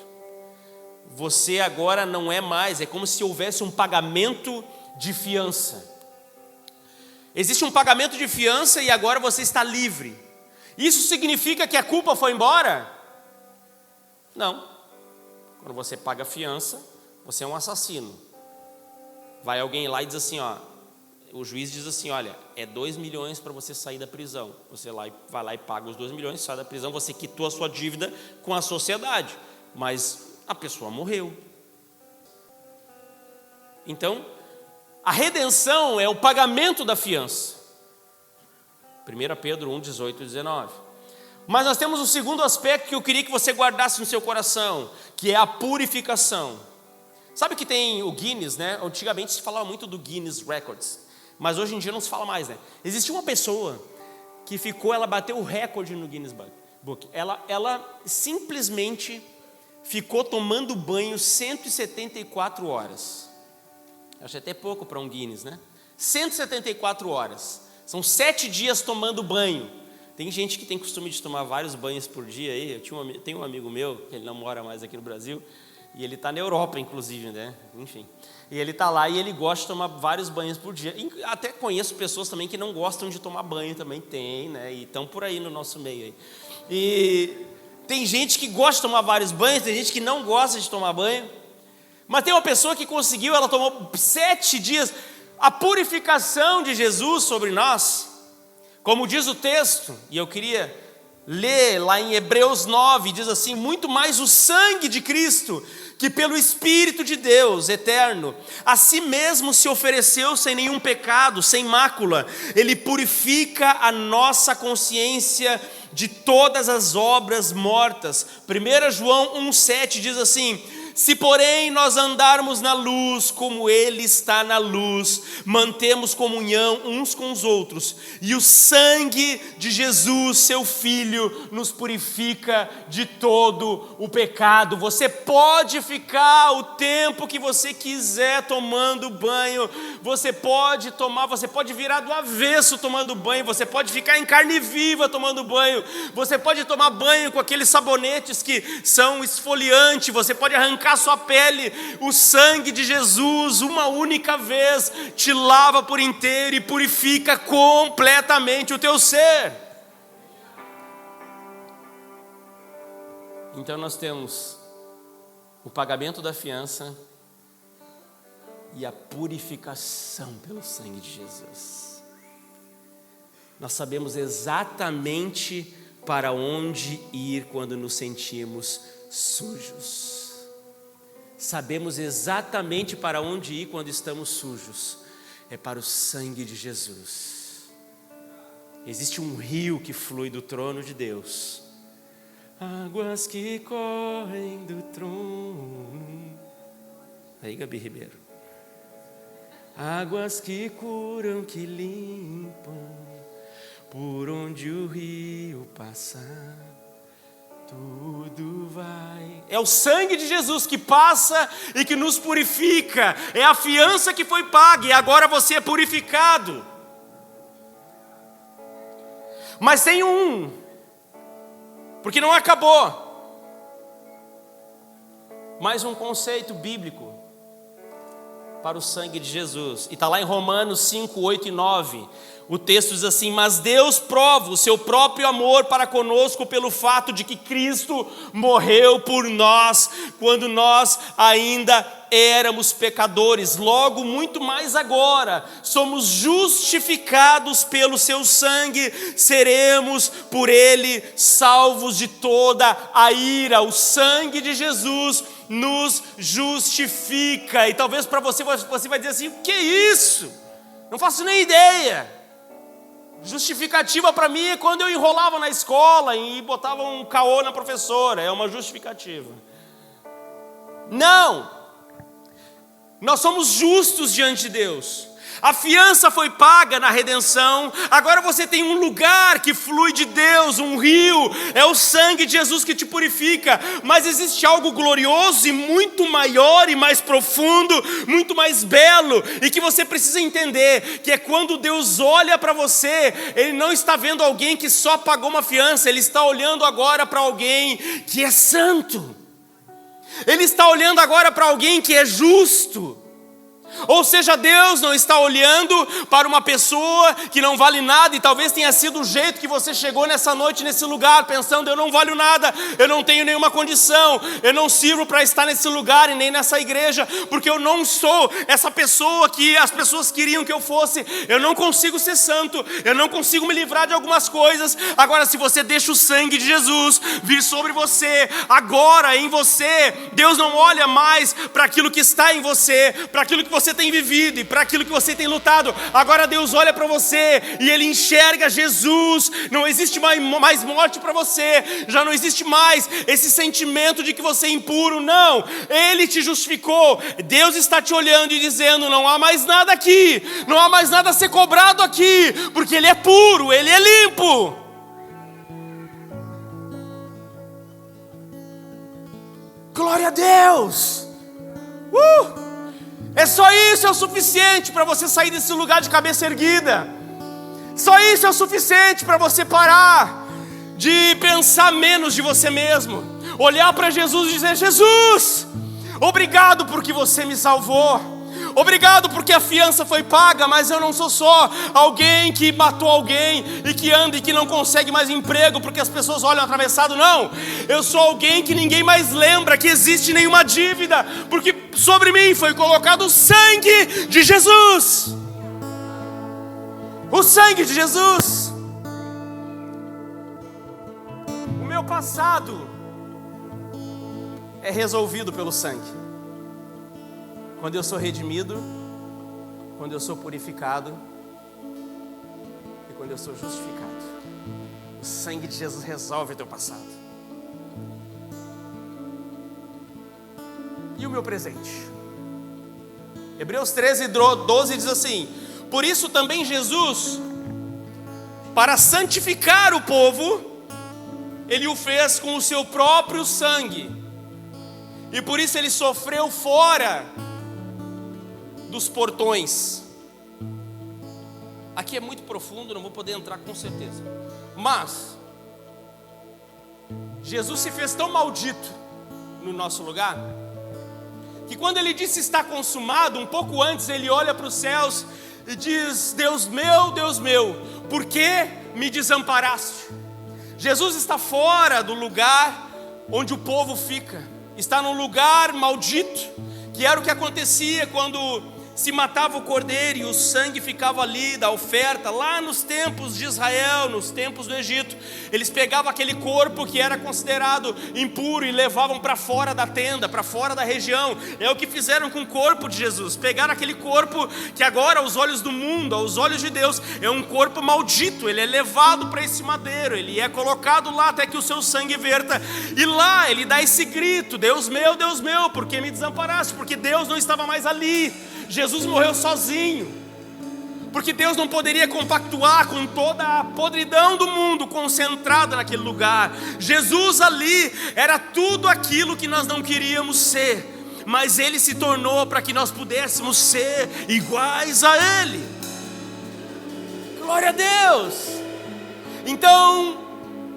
Você agora não é mais, é como se houvesse um pagamento de fiança. Existe um pagamento de fiança e agora você está livre. Isso significa que a culpa foi embora? Não. Quando você paga vai você é um assassino. Vai alguém lá e diz assim, ó, o juiz diz assim, olha, é 2 milhões para você sair da prisão. Você vai lá e paga os 2 milhões, sai da prisão, você quitou a sua dívida com a sociedade. Mas a pessoa morreu. Então, a redenção é o pagamento da fiança. 1 Pedro 1, 18 e 19. Mas nós temos um segundo aspecto que eu queria que você guardasse no seu coração, que é a purificação. Sabe que tem o Guinness, né? Antigamente se falava muito do Guinness Records, mas hoje em dia não se fala mais, né? Existe uma pessoa que ela bateu o recorde no Guinness Book. Ela simplesmente ficou tomando banho 174 horas. Acho até pouco para um Guinness, né? 174 horas. São 7 dias tomando banho. Tem gente que tem costume de tomar vários banhos por dia aí. Eu tenho um amigo meu, que ele não mora mais aqui no Brasil, e ele está na Europa, inclusive, né? Enfim. E ele está lá e ele gosta de tomar vários banhos por dia. Até conheço pessoas também que não gostam de tomar banho, também tem, né? E estão por aí no nosso meio aí. E tem gente que gosta de tomar vários banhos, tem gente que não gosta de tomar banho. Mas tem uma pessoa que conseguiu, ela tomou 7 dias. A purificação de Jesus sobre nós, como diz o texto, e eu queria ler lá em Hebreus 9, diz assim, muito mais o sangue de Cristo, que pelo Espírito de Deus eterno, a si mesmo se ofereceu sem nenhum pecado, sem mácula, ele purifica a nossa consciência de todas as obras mortas. 1 João 1,7 diz assim, se porém nós andarmos na luz, como Ele está na luz, mantemos comunhão uns com os outros, e o sangue de Jesus, seu Filho, nos purifica de todo o pecado. Você pode ficar o tempo que você quiser tomando banho, você pode virar do avesso tomando banho, você pode ficar em carne viva tomando banho, você pode tomar banho com aqueles sabonetes que são esfoliantes, você pode arrancar sua pele. O sangue de Jesus, uma única vez, te lava por inteiro e purifica completamente o teu ser. Então nós temos o pagamento da fiança e a purificação pelo sangue de Jesus. Nós sabemos exatamente para onde ir quando nos sentimos sujos. Sabemos exatamente para onde ir quando estamos sujos. É para o sangue de Jesus. Existe um rio que flui do trono de Deus. Águas que correm do trono. Aí, Gabi Ribeiro. Águas que curam, que limpam, por onde o rio passar, tudo vai. É o sangue de Jesus que passa e que nos purifica. É a fiança que foi paga e agora você é purificado. Mas tem porque não acabou. Mais um conceito bíblico para o sangue de Jesus. E está lá em Romanos 5, 8 e 9. O texto diz assim: mas Deus prova o seu próprio amor para conosco pelo fato de que Cristo morreu por nós, quando nós ainda éramos pecadores. Logo, muito mais agora, somos justificados pelo seu sangue, seremos por ele salvos de toda a ira. O sangue de Jesus nos justifica. E talvez para você vai dizer assim: o que é isso? Não faço nem ideia. Justificativa para mim é quando eu enrolava na escola e botava um caô na professora, é uma justificativa. Não, nós somos justos diante de Deus. A fiança foi paga na redenção, agora você tem um lugar que flui de Deus, um rio, é o sangue de Jesus que te purifica. Mas existe algo glorioso e muito maior e mais profundo, muito mais belo, e que você precisa entender, que é quando Deus olha para você, Ele não está vendo alguém que só pagou uma fiança, Ele está olhando agora para alguém que é santo, Ele está olhando agora para alguém que é justo. Ou seja, Deus não está olhando para uma pessoa que não vale nada, e talvez tenha sido o jeito que você chegou nessa noite, nesse lugar, pensando: eu não valho nada, eu não tenho nenhuma condição, eu não sirvo para estar nesse lugar e nem nessa igreja, porque eu não sou essa pessoa que as pessoas queriam que eu fosse, eu não consigo ser santo, eu não consigo me livrar de algumas coisas. Agora, se você deixa o sangue de Jesus vir sobre você, agora em você, Deus não olha mais para aquilo que está em você, para aquilo que você tem vivido e para aquilo que você tem lutado. Agora Deus olha para você e Ele enxerga Jesus. Não existe mais morte para você, já não existe mais esse sentimento de que você é impuro. Não, Ele te justificou. Deus está te olhando e dizendo: não há mais nada aqui, não há mais nada a ser cobrado aqui, porque Ele é puro, Ele é limpo. Glória a Deus. É só isso é o suficiente para você sair desse lugar de cabeça erguida. Só isso é o suficiente para você parar de pensar menos de você mesmo, olhar para Jesus e dizer: Jesus, obrigado porque você me salvou, obrigado porque a fiança foi paga, mas eu não sou só alguém que matou alguém e que anda e que não consegue mais emprego porque as pessoas olham atravessado. Não, eu sou alguém que ninguém mais lembra que existe nenhuma dívida, porque sobre mim foi colocado o sangue de Jesus. O sangue de Jesus. O meu passado é resolvido pelo sangue. Quando eu sou redimido, quando eu sou purificado e quando eu sou justificado, o sangue de Jesus resolve o teu passado. E o meu presente? Hebreus 13, 12 diz assim: por isso também Jesus, para santificar o povo, Ele o fez com o seu próprio sangue, e por isso Ele sofreu fora dos portões. Aqui é muito profundo, não vou poder entrar com certeza, mas Jesus se fez tão maldito no nosso lugar, que quando Ele disse está consumado, um pouco antes Ele olha para os céus e diz: Deus meu, por que me desamparaste? Jesus está fora do lugar onde o povo fica, está num lugar maldito, que era o que acontecia quando se matava o cordeiro e o sangue ficava ali da oferta. Lá nos tempos de Israel, nos tempos do Egito, eles pegavam aquele corpo que era considerado impuro e levavam para fora da tenda, para fora da região. É o que fizeram com o corpo de Jesus. Pegaram aquele corpo que agora, aos olhos do mundo, aos olhos de Deus, é um corpo maldito. Ele é levado para esse madeiro, ele é colocado lá até que o seu sangue verta, e lá ele dá esse grito: Deus meu, por que me desamparaste? Porque Deus não estava mais ali. Jesus morreu sozinho, porque Deus não poderia compactuar com toda a podridão do mundo concentrada naquele lugar. Jesus ali era tudo aquilo que nós não queríamos ser, mas Ele se tornou para que nós pudéssemos ser iguais a Ele. Glória a Deus! Então,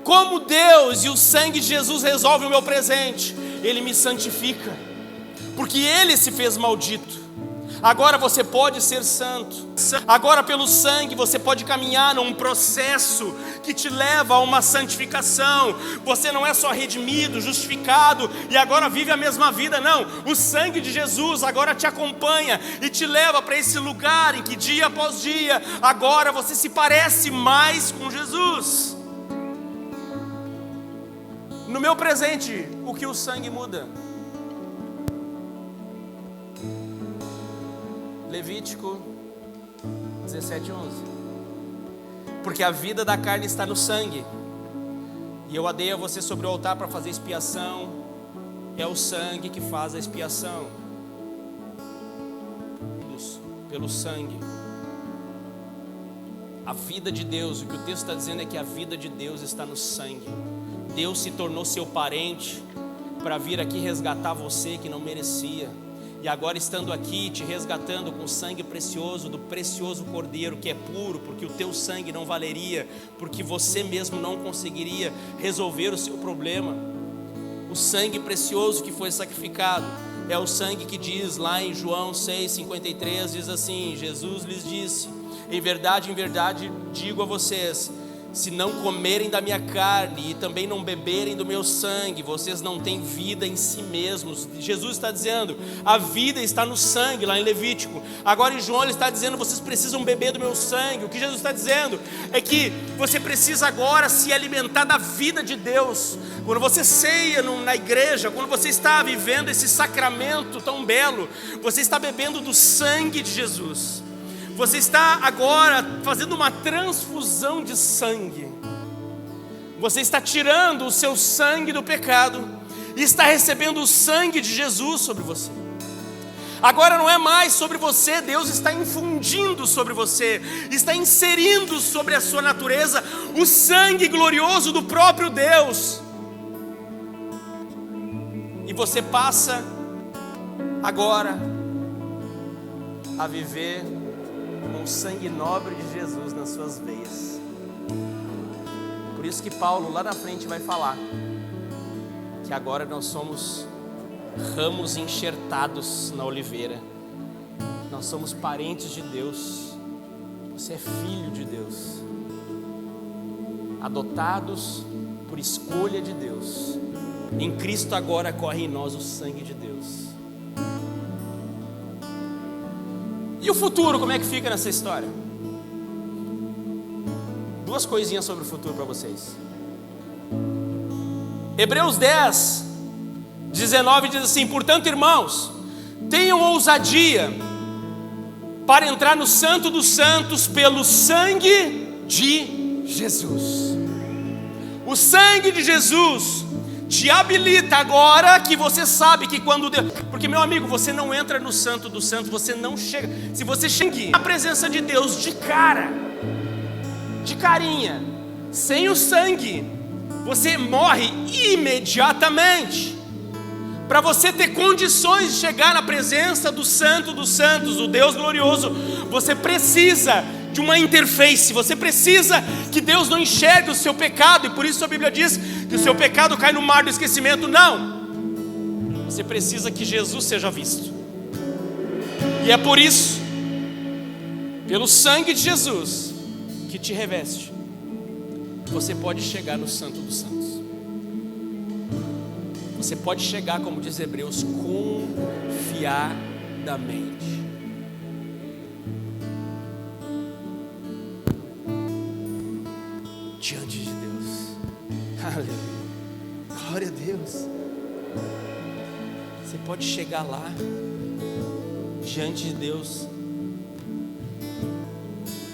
como Deus e o sangue de Jesus resolvem o meu presente? Ele me santifica, porque Ele se fez maldito. Agora você pode ser santo. Agora pelo sangue você pode caminhar num processo que te leva a uma santificação. Você não é só redimido, justificado e agora vive a mesma vida, não. O sangue de Jesus agora te acompanha e te leva para esse lugar em que dia após dia, agora você se parece mais com Jesus. No meu presente, o que o sangue muda? Levítico 17:11. Porque a vida da carne está no sangue, e eu a dei a você sobre o altar para fazer expiação. É o sangue que faz a expiação. Pelo sangue. A vida de Deus, o que o texto está dizendo é que a vida de Deus está no sangue. Deus se tornou seu parente para vir aqui resgatar você que não merecia. E agora estando aqui, te resgatando com o sangue precioso do precioso Cordeiro, que é puro, porque o teu sangue não valeria, porque você mesmo não conseguiria resolver o seu problema. O sangue precioso que foi sacrificado é o sangue que diz lá em João 6,53, diz assim: Jesus lhes disse, em verdade digo a vocês, se não comerem da minha carne e também não beberem do meu sangue, vocês não têm vida em si mesmos. Jesus está dizendo, a vida está no sangue, lá em Levítico. Agora em João ele está dizendo, vocês precisam beber do meu sangue. O que Jesus está dizendo é que você precisa agora se alimentar da vida de Deus. Quando você ceia na igreja, quando você está vivendo esse sacramento tão belo, você está bebendo do sangue de Jesus. Você está agora fazendo uma transfusão de sangue. Você está tirando o seu sangue do pecado e está recebendo o sangue de Jesus sobre você. Agora não é mais sobre você, Deus está infundindo sobre você, está inserindo sobre a sua natureza o sangue glorioso do próprio Deus. E você passa agora a viver com o sangue nobre de Jesus nas suas veias. Por isso que Paulo lá na frente vai falar que agora nós somos ramos enxertados na oliveira. Nós somos parentes de Deus. Você é filho de Deus, adotados por escolha de Deus. Em Cristo agora corre em nós o sangue de Deus. E o futuro, como é que fica nessa história? Duas coisinhas sobre o futuro para vocês. Hebreus 10:19 diz assim: portanto, irmãos, tenham ousadia para entrar no Santo dos Santos pelo sangue de Jesus. O sangue de Jesus te habilita agora, que você sabe que quando Deus... Porque, meu amigo, você não entra no Santo dos Santos, você não chega. Se você chega na presença de Deus de cara, de carinha, sem o sangue, você morre imediatamente. Para você ter condições de chegar na presença do Santo dos Santos, do Deus glorioso, você precisa de uma interface, você precisa que Deus não enxergue o seu pecado, e por isso a Bíblia diz que o seu pecado cai no mar do esquecimento. Não, você precisa que Jesus seja visto, e é por isso, pelo sangue de Jesus que te reveste, você pode chegar no Santo dos Santos. Você pode chegar, como diz Hebreus, confiadamente. Diante de Deus. Aleluia. Glória a Deus. Você pode chegar lá, diante de Deus,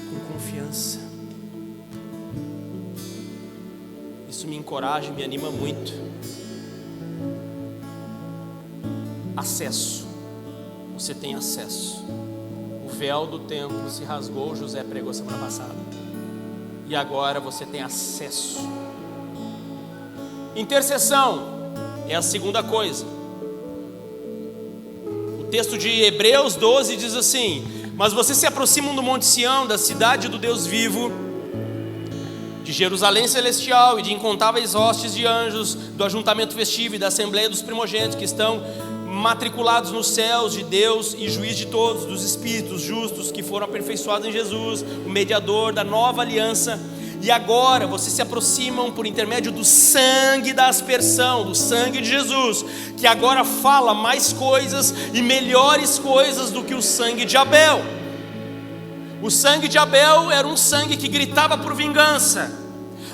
com confiança. Isso me encoraja, me anima muito. Acesso. Você tem acesso. O véu do templo se rasgou, José pregou semana passada. E agora você tem acesso. Intercessão é a segunda coisa. O texto de Hebreus 12 diz assim: mas vocês se aproximam do Monte Sião, da cidade do Deus vivo, de Jerusalém celestial e de incontáveis hostes de anjos, do ajuntamento festivo e da assembleia dos primogênitos que estão matriculados nos céus de Deus e juiz de todos, dos espíritos justos que foram aperfeiçoados em Jesus, o mediador da nova aliança. E agora vocês se aproximam por intermédio do sangue da aspersão, do sangue de Jesus, que agora fala mais coisas e melhores coisas do que o sangue de Abel. O sangue de Abel era um sangue que gritava por vingança.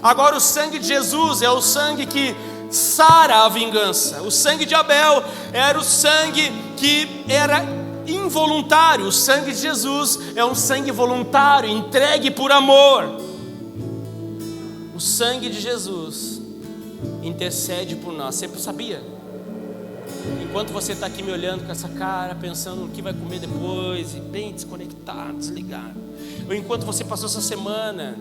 Agora o sangue de Jesus é o sangue que sara a vingança. O sangue de Abel era o sangue que era involuntário. O sangue de Jesus é um sangue voluntário, entregue por amor. O sangue de Jesus intercede por nós. Você sabia? Enquanto você está aqui me olhando com essa cara, pensando no que vai comer depois, e bem desconectado, desligado, ou enquanto você passou essa semana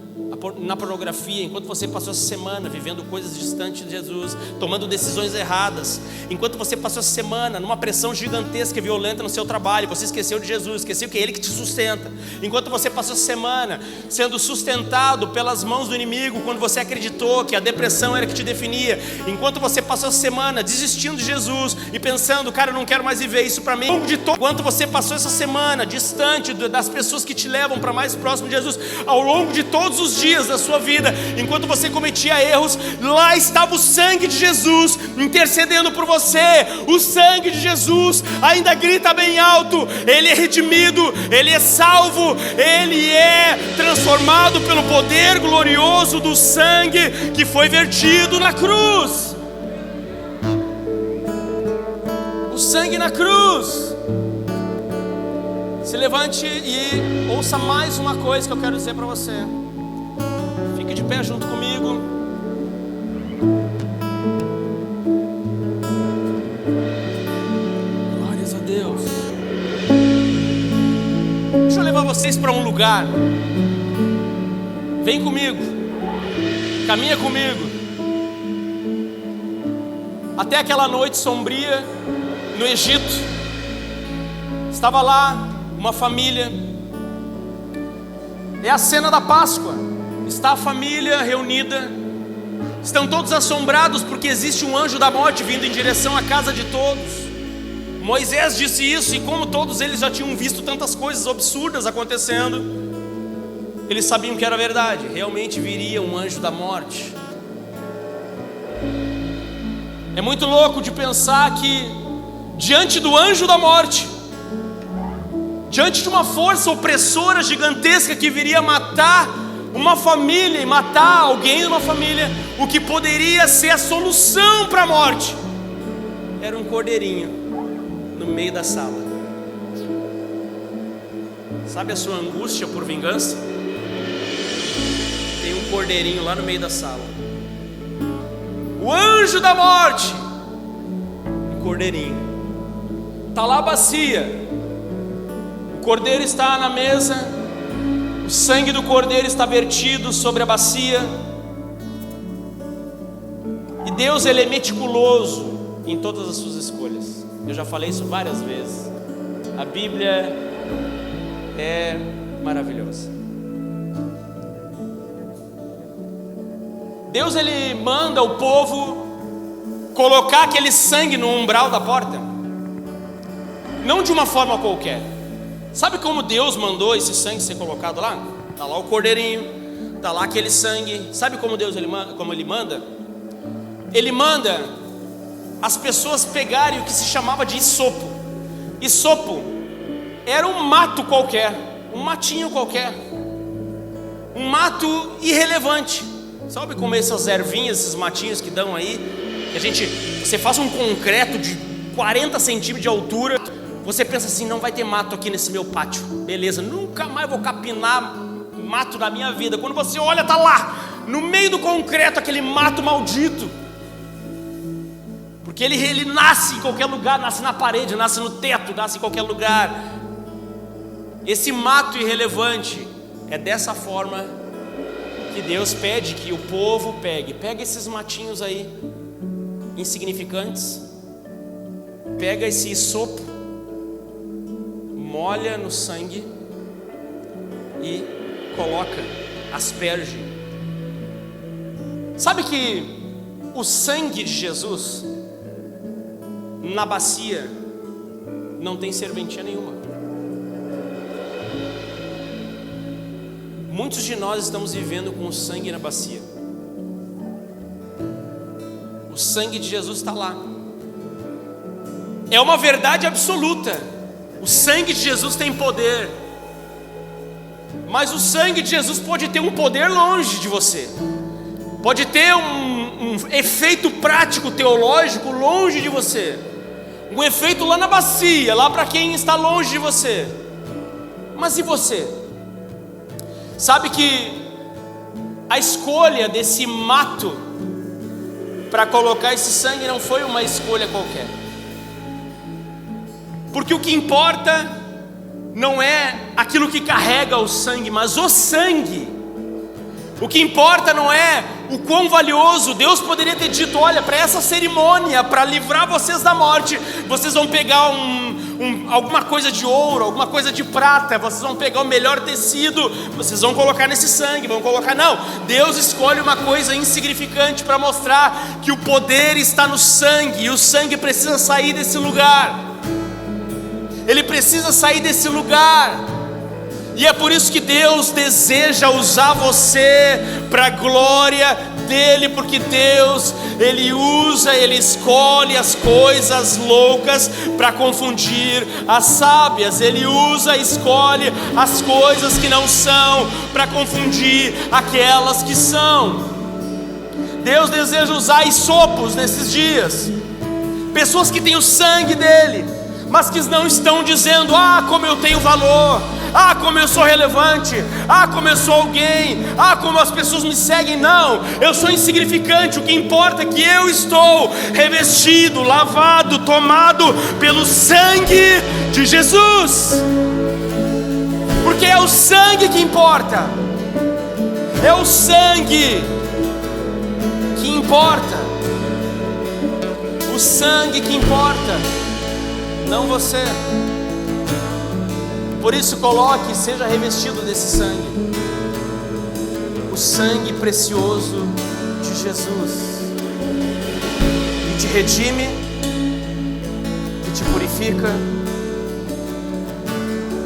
na pornografia, enquanto você passou essa semana vivendo coisas distantes de Jesus, tomando decisões erradas, enquanto você passou essa semana numa pressão gigantesca e violenta no seu trabalho, você esqueceu de Jesus, esqueceu que é Ele que te sustenta, enquanto você passou essa semana sendo sustentado pelas mãos do inimigo, quando você acreditou que a depressão era que te definia, enquanto você passou essa semana desistindo de Jesus e pensando, cara, eu não quero mais viver isso para mim, enquanto você passou essa semana distante das pessoas que te levam para mais próximo de Jesus, ao longo de todos os dias da sua vida, enquanto você cometia erros, lá estava o sangue de Jesus intercedendo por você. O sangue de Jesus ainda grita bem alto: Ele é redimido, Ele é salvo, Ele é transformado pelo poder glorioso do sangue que foi vertido na cruz. O sangue na cruz. Se levante e ouça mais uma coisa que eu quero dizer para você. Fique de pé junto comigo. Glórias a Deus. Deixa eu levar vocês para um lugar. Vem comigo. Caminha comigo. Até aquela noite sombria no Egito, estava lá uma família. É a cena da Páscoa. Está a família reunida. Estão todos assombrados porque existe um anjo da morte vindo em direção à casa de todos. Moisés disse isso, e como todos eles já tinham visto tantas coisas absurdas acontecendo, eles sabiam que era verdade. Realmente viria um anjo da morte. É muito louco de pensar que diante do anjo da morte, diante de uma força opressora gigantesca que viria matar uma família e matar alguém de uma família, o que poderia ser a solução para a morte era um cordeirinho no meio da sala. Sabe a sua angústia por vingança? Tem um cordeirinho lá no meio da sala. O anjo da morte, um cordeirinho. Está lá a bacia. O cordeiro está na mesa, o sangue do cordeiro está vertido sobre a bacia. E Deus, Ele é meticuloso em todas as suas escolhas. Eu já falei isso várias vezes. A Bíblia é maravilhosa. Deus, Ele manda o povo colocar aquele sangue no umbral da porta, não de uma forma qualquer. Sabe como Deus mandou esse sangue ser colocado lá? Está lá o cordeirinho, está lá aquele sangue. Sabe como Deus como Ele manda? Ele manda as pessoas pegarem o que se chamava de isopo. Isopo era um mato qualquer, um matinho qualquer, um mato irrelevante. Sabe como essas ervinhas, esses matinhos que dão aí, que você faz um concreto de 40 centímetros de altura, você pensa assim, não vai ter mato aqui nesse meu pátio, beleza, nunca mais vou capinar mato na minha vida. Quando você olha, está lá, no meio do concreto, aquele mato maldito, porque ele nasce em qualquer lugar, nasce na parede, nasce no teto, nasce em qualquer lugar. Esse mato irrelevante, é dessa forma que Deus pede que o povo pega esses matinhos aí, insignificantes, pega esse isopo, molha no sangue e coloca, asperge. Sabe que o sangue de Jesus na bacia não tem serventia nenhuma. Muitos de nós estamos vivendo com o sangue na bacia. O sangue de Jesus está lá. É uma verdade absoluta. O sangue de Jesus tem poder. Mas o sangue de Jesus pode ter um poder longe de você. Pode ter um efeito prático teológico longe de você. Um efeito lá na bacia, lá para quem está longe de você. Mas e você? Sabe que a escolha desse mato para colocar esse sangue não foi uma escolha qualquer. Porque o que importa não é aquilo que carrega o sangue, mas o sangue. O que importa não é o quão valioso. Deus poderia ter dito: olha, para essa cerimônia, para livrar vocês da morte, vocês vão pegar alguma coisa de ouro, alguma coisa de prata, vocês vão pegar o melhor tecido, vocês vão colocar nesse sangue, vão colocar. Não, Deus escolhe uma coisa insignificante para mostrar que o poder está no sangue, e o sangue precisa sair desse lugar. Ele precisa sair desse lugar. E é por isso que Deus deseja usar você para a glória dele, porque Deus, Ele usa, Ele escolhe as coisas loucas para confundir as sábias. Ele usa, escolhe as coisas que não são para confundir aquelas que são. Deus deseja usar hisopos nesses dias, pessoas que têm o sangue dele, mas que não estão dizendo: ah, como eu tenho valor, ah, como eu sou relevante, ah, como eu sou alguém, ah, como as pessoas me seguem. Não, eu sou insignificante. O que importa é que eu estou revestido, lavado, tomado pelo sangue de Jesus. Porque é o sangue que importa. É o sangue que importa. O sangue que importa, não você. Por isso coloque, seja revestido desse sangue. O sangue precioso de Jesus, que te redime, que te purifica,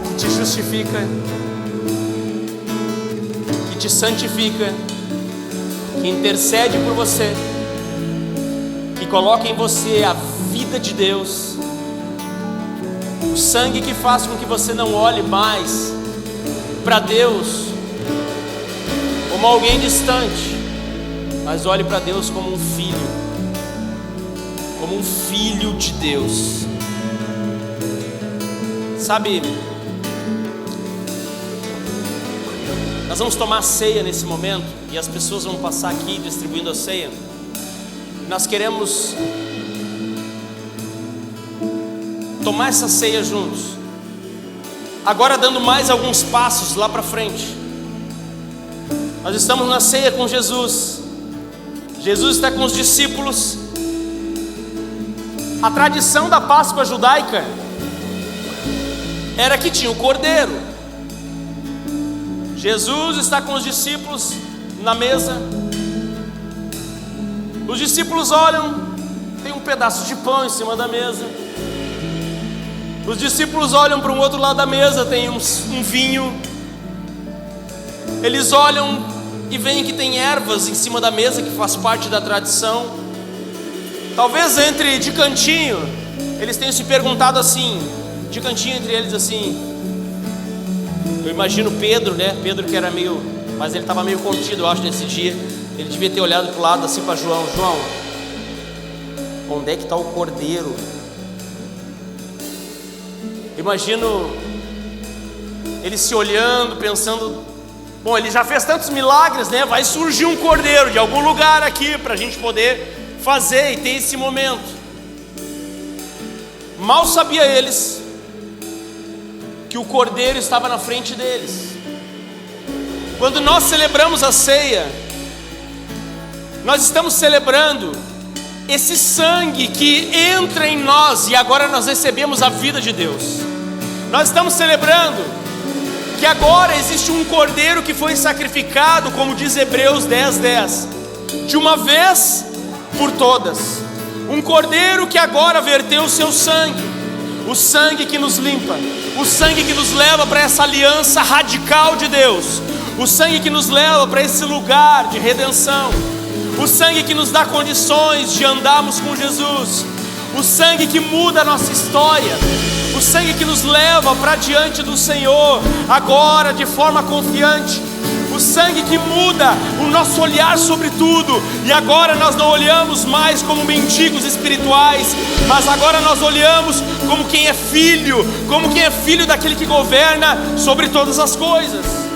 que te justifica, que te santifica, que intercede por você, que coloca em você a vida de Deus. O sangue que faz com que você não olhe mais para Deus como alguém distante, mas olhe para Deus como um filho de Deus. Sabe, nós vamos tomar ceia nesse momento, e as pessoas vão passar aqui distribuindo a ceia. Nós queremos tomar essa ceia juntos, agora dando mais alguns passos lá para frente. Nós estamos na ceia com Jesus. Jesus está com os discípulos. A tradição da Páscoa judaica era que tinha o cordeiro. Jesus está com os discípulos na mesa. Os discípulos olham, tem um pedaço de pão em cima da mesa. Os discípulos olham para um outro lado da mesa, tem um vinho. Eles olham e veem que tem ervas em cima da mesa, que faz parte da tradição. Talvez de cantinho, eles tenham se perguntado assim, de cantinho entre eles assim. Eu imagino Pedro, né? Pedro que era meio, mas ele estava meio contido, eu acho, nesse dia. Ele devia ter olhado para o lado assim para João: João, onde é que está o cordeiro? Imagino ele se olhando, pensando: bom, ele já fez tantos milagres, né? Vai surgir um cordeiro de algum lugar aqui para a gente poder fazer e ter esse momento. Mal sabia eles que o cordeiro estava na frente deles. Quando nós celebramos a ceia, nós estamos celebrando esse sangue que entra em nós, e agora nós recebemos a vida de Deus. Nós estamos celebrando que agora existe um cordeiro que foi sacrificado, como diz Hebreus 10:10, de uma vez por todas. Um cordeiro que agora verteu o seu sangue. o sangue que nos limpa, o sangue que nos leva para essa aliança radical de Deus, o sangue que nos leva para esse lugar de redenção, o sangue que nos dá condições de andarmos com Jesus, o sangue que muda a nossa história, o sangue que nos leva para diante do Senhor, agora de forma confiante, o sangue que muda o nosso olhar sobre tudo, e agora nós não olhamos mais como mendigos espirituais, mas agora nós olhamos como quem é filho daquele que governa sobre todas as coisas.